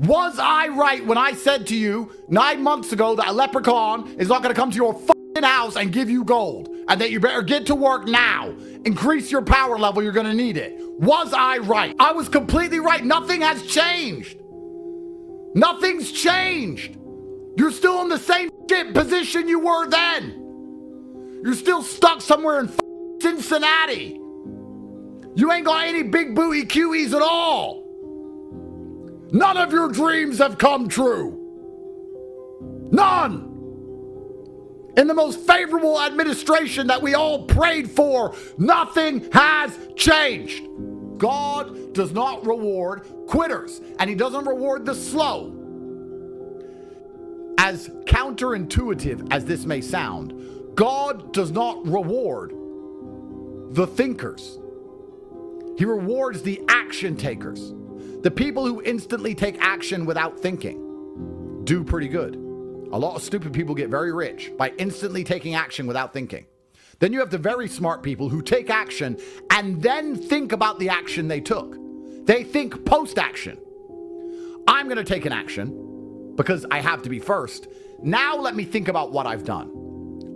Was I right when I said to you 9 months ago that a leprechaun is not going to come to your fucking house and give you gold, and that you better get to work now? Increase your power level, you're going to need it. Was I right? I was completely right. Nothing has changed. Nothing's changed. You're still in the same shit position you were then. You're still stuck somewhere in Cincinnati. You ain't got any big booty QEs at all. None of your dreams have come true. None. In the most favorable administration that we all prayed for, nothing has changed. God does not reward quitters, and he doesn't reward the slow. As counterintuitive as this may sound, God does not reward the thinkers. He rewards the action takers. The people who instantly take action without thinking do pretty good. A lot of stupid people get very rich by instantly taking action without thinking. Then you have the very smart people who take action and then think about the action they took. They think post-action. I'm going to take an action because I have to be first. Now let me think about what I've done.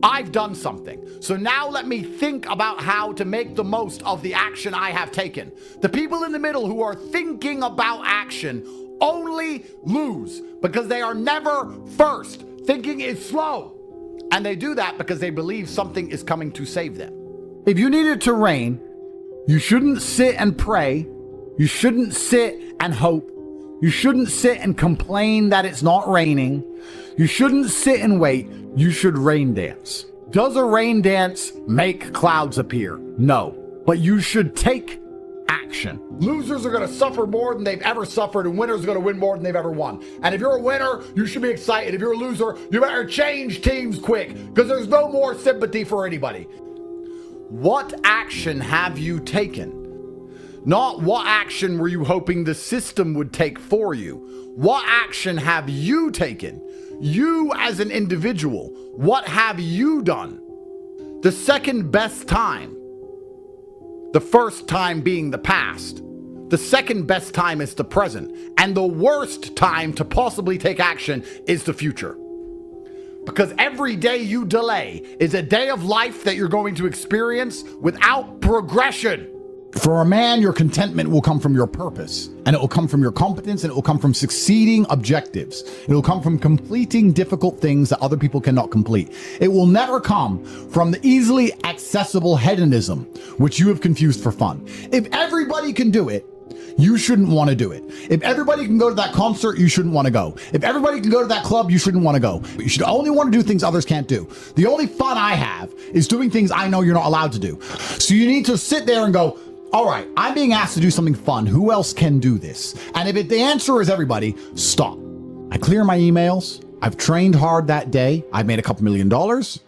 I've done something. So now let me think about how to make the most of the action I have taken. The people in the middle who are thinking about action only lose because they are never first. Thinking is slow. And they do that because they believe something is coming to save them. If you need it to rain, you shouldn't sit and pray. You shouldn't sit and hope. You shouldn't sit and complain that it's not raining. You shouldn't sit and wait. You should rain dance. Does a rain dance make clouds appear? No. But you should take action. Losers are going to suffer more than they've ever suffered, and winners are going to win more than they've ever won. And if you're a winner, you should be excited. If you're a loser, you better change teams quick, because there's no more sympathy for anybody. What action have you taken? Not what action were you hoping the system would take for you. What action have you taken? You as an individual, what have you done? The second best time, the first time being the past, the second best time is the present, and the worst time to possibly take action is the future. Because every day you delay is a day of life that you're going to experience without progression. For a man, your contentment will come from your purpose, and it will come from your competence, and it will come from succeeding objectives. It will come from completing difficult things that other people cannot complete. It will never come from the easily accessible hedonism, which you have confused for fun. If everybody can do it, you shouldn't want to do it. If everybody can go to that concert, you shouldn't want to go. If everybody can go to that club, you shouldn't want to go. You should only want to do things others can't do. The only fun I have is doing things I know you're not allowed to do. So you need to sit there and go, all right, I'm being asked to do something fun. Who else can do this? And if the answer is everybody, stop. I clear my emails. I've trained hard that day. I've made a couple $1 million.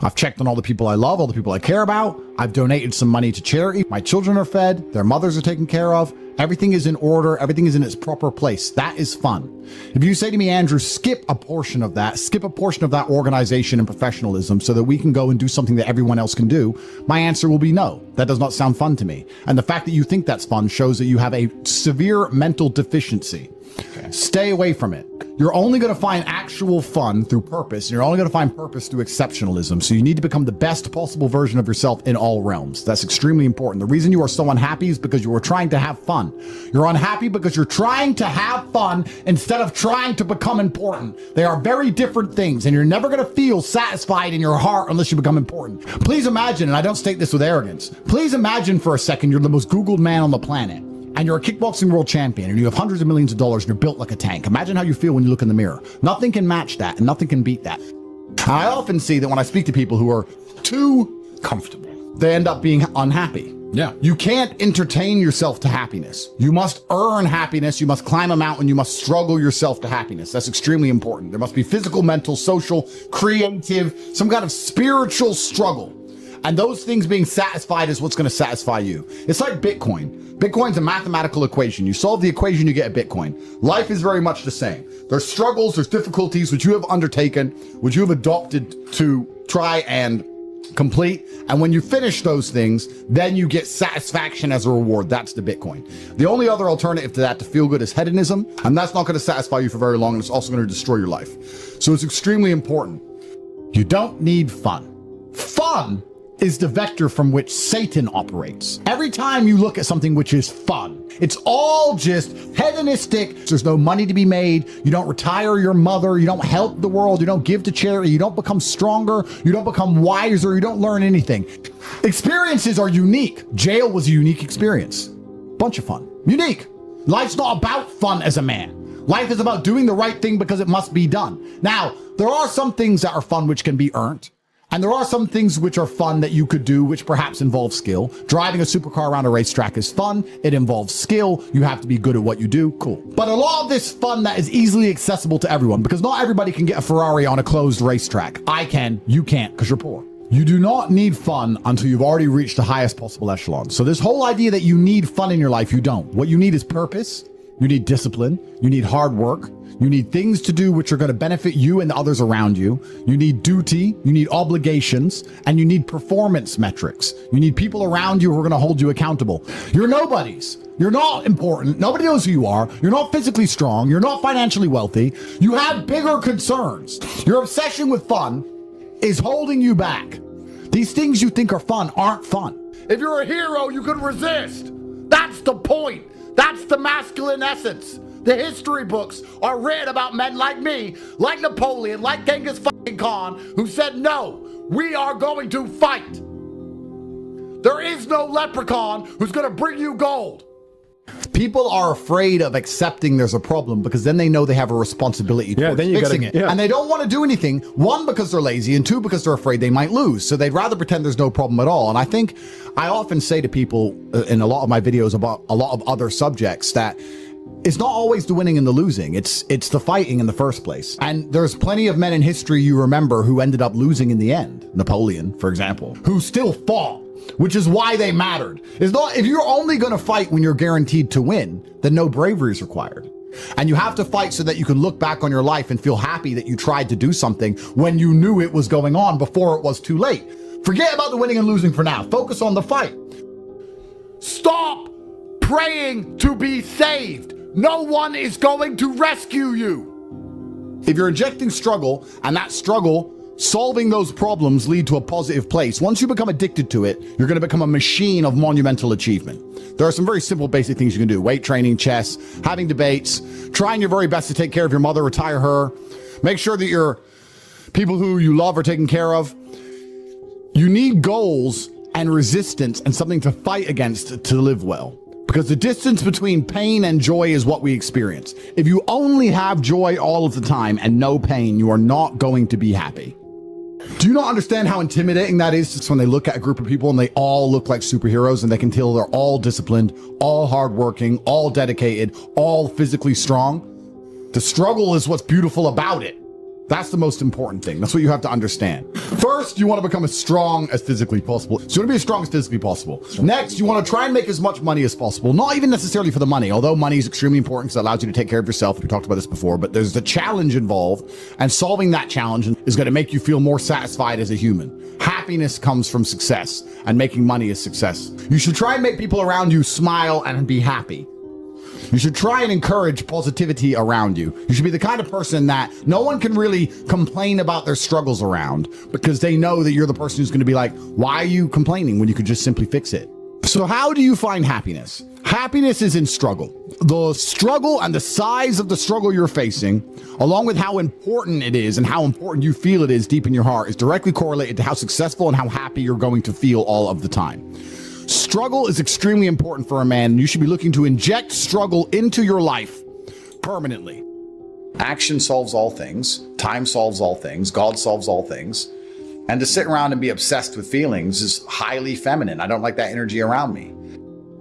I've checked on all the people I love, all the people I care about. I've donated some money to charity. My children are fed. Their mothers are taken care of. Everything is in order. Everything is in its proper place. That is fun. If you say to me, Andrew, skip a portion of that organization and professionalism so that we can go and do something that everyone else can do, my answer will be no. That does not sound fun to me. And the fact that you think that's fun shows that you have a severe mental deficiency. Okay. Stay away from it. You're only going to find actual fun through purpose, and you're only going to find purpose through exceptionalism. So you need to become the best possible version of yourself in all realms. That's extremely important. The reason you are so unhappy is because you are trying to have fun. You're unhappy because you're trying to have fun instead of trying to become important. They are very different things, and you're never going to feel satisfied in your heart unless you become important. Please imagine, and I don't state this with arrogance, please imagine for a second you're the most Googled man on the planet. And you're a kickboxing world champion, and you have hundreds of millions of dollars, and you're built like a tank. Imagine how you feel when you look in the mirror. Nothing can match that, and nothing can beat that. I often see that when I speak to people who are too comfortable, they end up being unhappy. Yeah. You can't entertain yourself to happiness. You must earn happiness. You must climb a mountain. You must struggle yourself to happiness. That's extremely important. There must be physical, mental, social, creative, some kind of spiritual struggle. And those things being satisfied is what's going to satisfy you. It's like Bitcoin. Bitcoin's a mathematical equation. You solve the equation, you get a Bitcoin. Life is very much the same. There's struggles, there's difficulties which you have undertaken, which you have adopted to try and complete. And when you finish those things, then you get satisfaction as a reward. That's the Bitcoin. The only other alternative to that, to feel good, is hedonism. And that's not going to satisfy you for very long. And it's also going to destroy your life. So it's extremely important. You don't need fun. Fun is the vector from which Satan operates. Every time you look at something which is fun, it's all just hedonistic. There's no money to be made. You don't retire your mother. You don't help the world. You don't give to charity. You don't become stronger. You don't become wiser. You don't learn anything. Experiences are unique. Jail was a unique experience. Bunch of fun. Unique. Life's not about fun as a man. Life is about doing the right thing because it must be done. Now, there are some things that are fun which can be earned. And there are some things which are fun that you could do, which perhaps involve skill. Driving a supercar around a racetrack is fun. It involves skill. You have to be good at what you do. Cool. But a lot of this fun that is easily accessible to everyone, because not everybody can get a Ferrari on a closed racetrack. I can. You can't, because you're poor. You do not need fun until you've already reached the highest possible echelon. So this whole idea that you need fun in your life, you don't. What you need is purpose. You need discipline. You need hard work. You need things to do which are going to benefit you and the others around you. You need duty, you need obligations, and you need performance metrics. You need people around you who are going to hold you accountable. You're nobodies. You're not important. Nobody knows who you are. You're not physically strong. You're not financially wealthy. You have bigger concerns. Your obsession with fun is holding you back. These things you think are fun aren't fun. If you're a hero, you can resist. That's the point. That's the masculine essence. The history books are written about men like me, like Napoleon, like Genghis fucking Khan, who said, no, we are going to fight. There is no leprechaun who's going to bring you gold. People are afraid of accepting there's a problem because then they know they have a responsibility towards fixing it. Yeah. And they don't want to do anything, one, because they're lazy, and two, because they're afraid they might lose. So they'd rather pretend there's no problem at all. And I think I often say to people in a lot of my videos about a lot of other subjects that it's not always the winning and the losing. It's the fighting in the first place. And there's plenty of men in history you remember who ended up losing in the end. Napoleon, for example, who still fought, which is why they mattered. It's not, if you're only going to fight when you're guaranteed to win, then no bravery is required. And you have to fight so that you can look back on your life and feel happy that you tried to do something when you knew it was going on before it was too late. Forget about the winning and losing for now. Focus on the fight. Stop praying to be saved. No one is going to rescue you. If you're injecting struggle, and that struggle, solving those problems lead to a positive place, once you become addicted to it, you're going to become a machine of monumental achievement. There are some very simple basic things you can do. Weight training, chess, having debates, trying your very best to take care of your mother, retire her, make sure that your people who you love are taken care of. You need goals and resistance and something to fight against to live well. Because the distance between pain and joy is what we experience. If you only have joy all of the time and no pain, you are not going to be happy. Do you not understand how intimidating that is just when they look at a group of people and they all look like superheroes and they can tell they're all disciplined, all hardworking, all dedicated, all physically strong? The struggle is what's beautiful about it. That's the most important thing. That's what you have to understand. First, you want to become as strong as physically possible. So you want to be as strong as physically possible. Next, you want to try and make as much money as possible. Not even necessarily for the money, although money is extremely important because it allows you to take care of yourself. We talked about this before, but there's the challenge involved, and solving that challenge is going to make you feel more satisfied as a human. Happiness comes from success, and making money is success. You should try and make people around you smile and be happy. You should try and encourage positivity around you. You should be the kind of person that no one can really complain about their struggles around because they know that you're the person who's going to be like, why are you complaining when you could just simply fix it? So how do you find happiness? Happiness is in struggle. The struggle and the size of the struggle you're facing, along with how important it is and how important you feel it is deep in your heart, is directly correlated to how successful and how happy you're going to feel all of the time. Struggle is extremely important for a man, and you should be looking to inject struggle into your life permanently. Action solves all things. Time solves all things. God solves all things. And to sit around and be obsessed with feelings is highly feminine. I don't like that energy around me.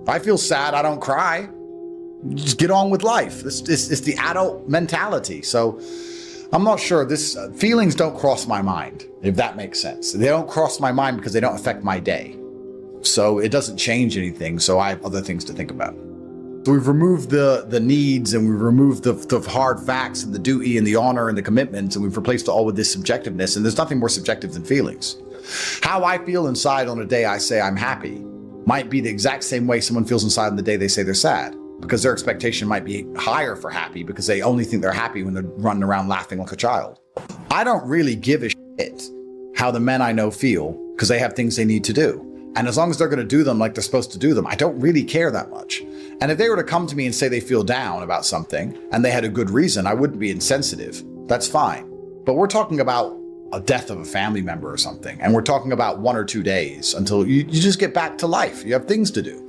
If I feel sad, I don't cry. Just get on with life. It's the adult mentality. So I'm not sure. Feelings don't cross my mind, if that makes sense. They don't cross my mind because they don't affect my day. So it doesn't change anything. So I have other things to think about. So we've removed the needs, and we've removed the hard facts and the duty and the honor and the commitments, and we've replaced it all with this subjectiveness. And there's nothing more subjective than feelings. How I feel inside on a day I say I'm happy might be the exact same way someone feels inside on the day they say they're sad, because their expectation might be higher for happy because they only think they're happy when they're running around laughing like a child. I don't really give a shit how the men I know feel because they have things they need to do. And as long as they're going to do them like they're supposed to do them, I don't really care that much. And if they were to come to me and say they feel down about something and they had a good reason, I wouldn't be insensitive. That's fine. But we're talking about a death of a family member or something. And we're talking about 1 or 2 days until you just get back to life. You have things to do.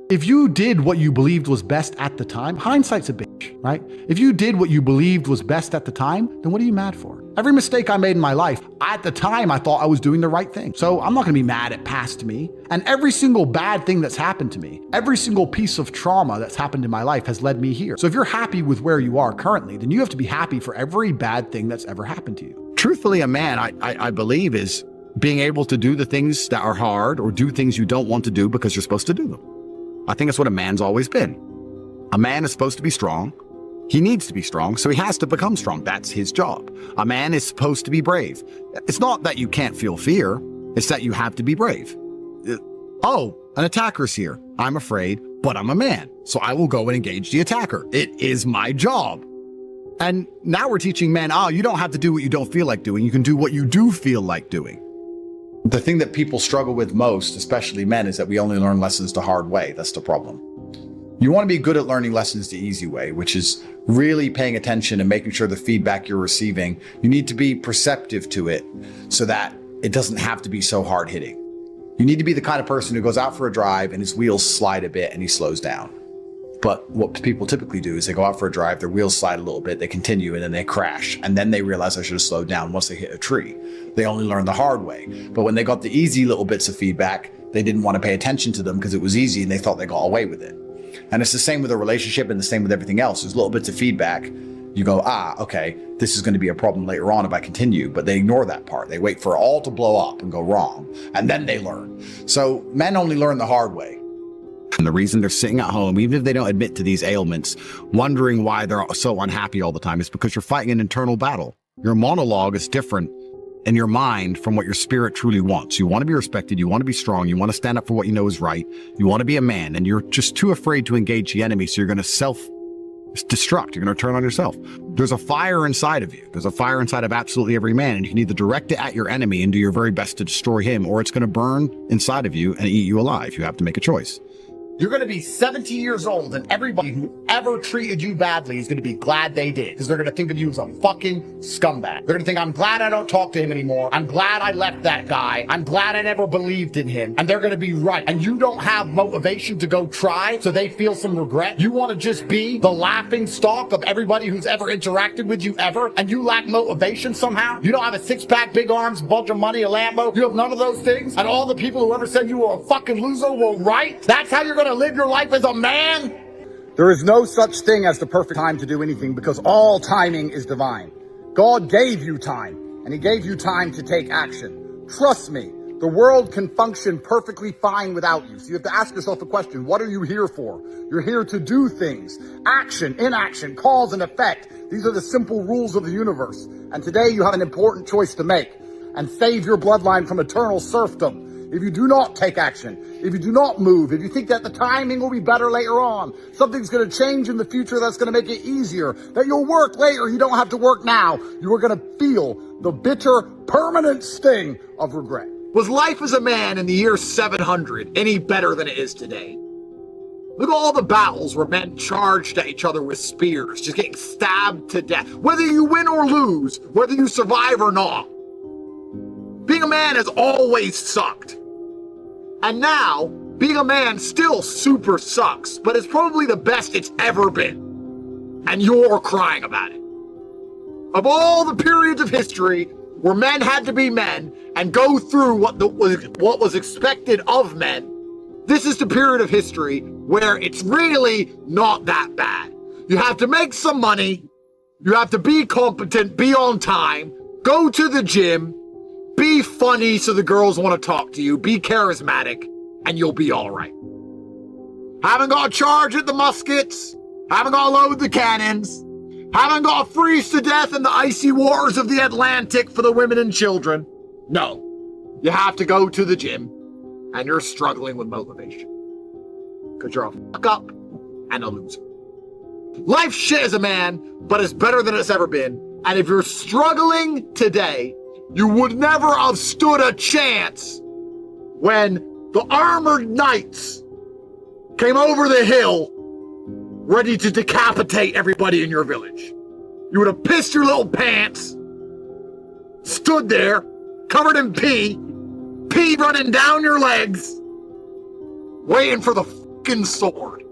If you did what you believed was best at the time, hindsight's a bitch, right? If you did what you believed was best at the time, then what are you mad for? Every mistake I made in my life, at the time I thought I was doing the right thing. So I'm not gonna be mad at past me. And every single bad thing that's happened to me, every single piece of trauma that's happened in my life has led me here. So if you're happy with where you are currently, then you have to be happy for every bad thing that's ever happened to you. Truthfully, a man, I believe, is being able to do the things that are hard or do things you don't want to do because you're supposed to do them. I think that's what a man's always been. A man is supposed to be strong. He needs to be strong, so he has to become strong. That's his job. A man is supposed to be brave. It's not that you can't feel fear. It's that you have to be brave. Oh, an attacker's here. I'm afraid, but I'm a man, so I will go and engage the attacker. It is my job. And now we're teaching men, you don't have to do what you don't feel like doing. You can do what you do feel like doing. The thing that people struggle with most, especially men, is that we only learn lessons the hard way. That's the problem. You want to be good at learning lessons the easy way, which is really paying attention and making sure the feedback you're receiving, you need to be perceptive to it so that it doesn't have to be so hard hitting. You need to be the kind of person who goes out for a drive and his wheels slide a bit and he slows down. But what people typically do is they go out for a drive, their wheels slide a little bit, they continue, and then they crash. And then they realize I should have slowed down once they hit a tree. They only learn the hard way. But when they got the easy little bits of feedback, they didn't want to pay attention to them because it was easy and they thought they got away with it. And it's the same with a relationship and the same with everything else. There's little bits of feedback. You go, okay, this is going to be a problem later on if I continue. But they ignore that part. They wait for it all to blow up and go wrong. And then they learn. So men only learn the hard way. And the reason they're sitting at home, even if they don't admit to these ailments, wondering why they're so unhappy all the time, is because you're fighting an internal battle. Your monologue is different in your mind from what your spirit truly wants. You want to be respected. You want to be strong. You want to stand up for what you know is right. You want to be a man, and you're just too afraid to engage the enemy. So you're going to self-destruct. You're going to turn on yourself. There's a fire inside of you. There's a fire inside of absolutely every man, and you can either direct it at your enemy and do your very best to destroy him, or it's going to burn inside of you and eat you alive. You have to make a choice. You're going to be 70 years old, and everybody who ever treated you badly is going to be glad they did, because they're going to think of you as a fucking scumbag. They're going to think, I'm glad I don't talk to him anymore. I'm glad I left that guy. I'm glad I never believed in him. And they're going to be right. And you don't have motivation to go try, so they feel some regret. You want to just be the laughing stock of everybody who's ever interacted with you ever, and you lack motivation somehow. You don't have a six-pack, big arms, a bunch of money, a Lambo. You have none of those things. And all the people who ever said you were a fucking loser were right. That's how you're going to live your life as a man? There is no such thing as the perfect time to do anything, because all timing is divine. God gave you time, and he gave you time to take action. Trust me, the world can function perfectly fine without you. So you have to ask yourself a question. What are you here for? You're here to do things. Action, inaction, cause and effect. These are the simple rules of the universe. And today you have an important choice to make and save your bloodline from eternal serfdom. If you do not take action, if you do not move, if you think that the timing will be better later on, something's going to change in the future that's going to make it easier, that you'll work later, you don't have to work now, you are going to feel the bitter, permanent sting of regret. Was life as a man in the year 700 any better than it is today? Look at all the battles where men charged at each other with spears, just getting stabbed to death. Whether you win or lose, whether you survive or not. Being a man has always sucked. And now, being a man still super sucks, but it's probably the best it's ever been. And you're crying about it. Of all the periods of history where men had to be men and go through what was expected of men, this is the period of history where it's really not that bad. You have to make some money, you have to be competent, be on time, go to the gym, be funny so the girls want to talk to you, be charismatic, and you'll be all right. Haven't got to charge at the muskets, haven't got to load the cannons, haven't got to freeze to death in the icy waters of the Atlantic for the women and children. No. you have to go to the gym and you're struggling with motivation. Because you're a fuck up and a loser. Life's shit as a man, but it's better than it's ever been. And if you're struggling today, you would never have stood a chance when the armored knights came over the hill ready to decapitate everybody in your village. You would have pissed your little pants, stood there, covered in pee running down your legs, waiting for the fucking sword.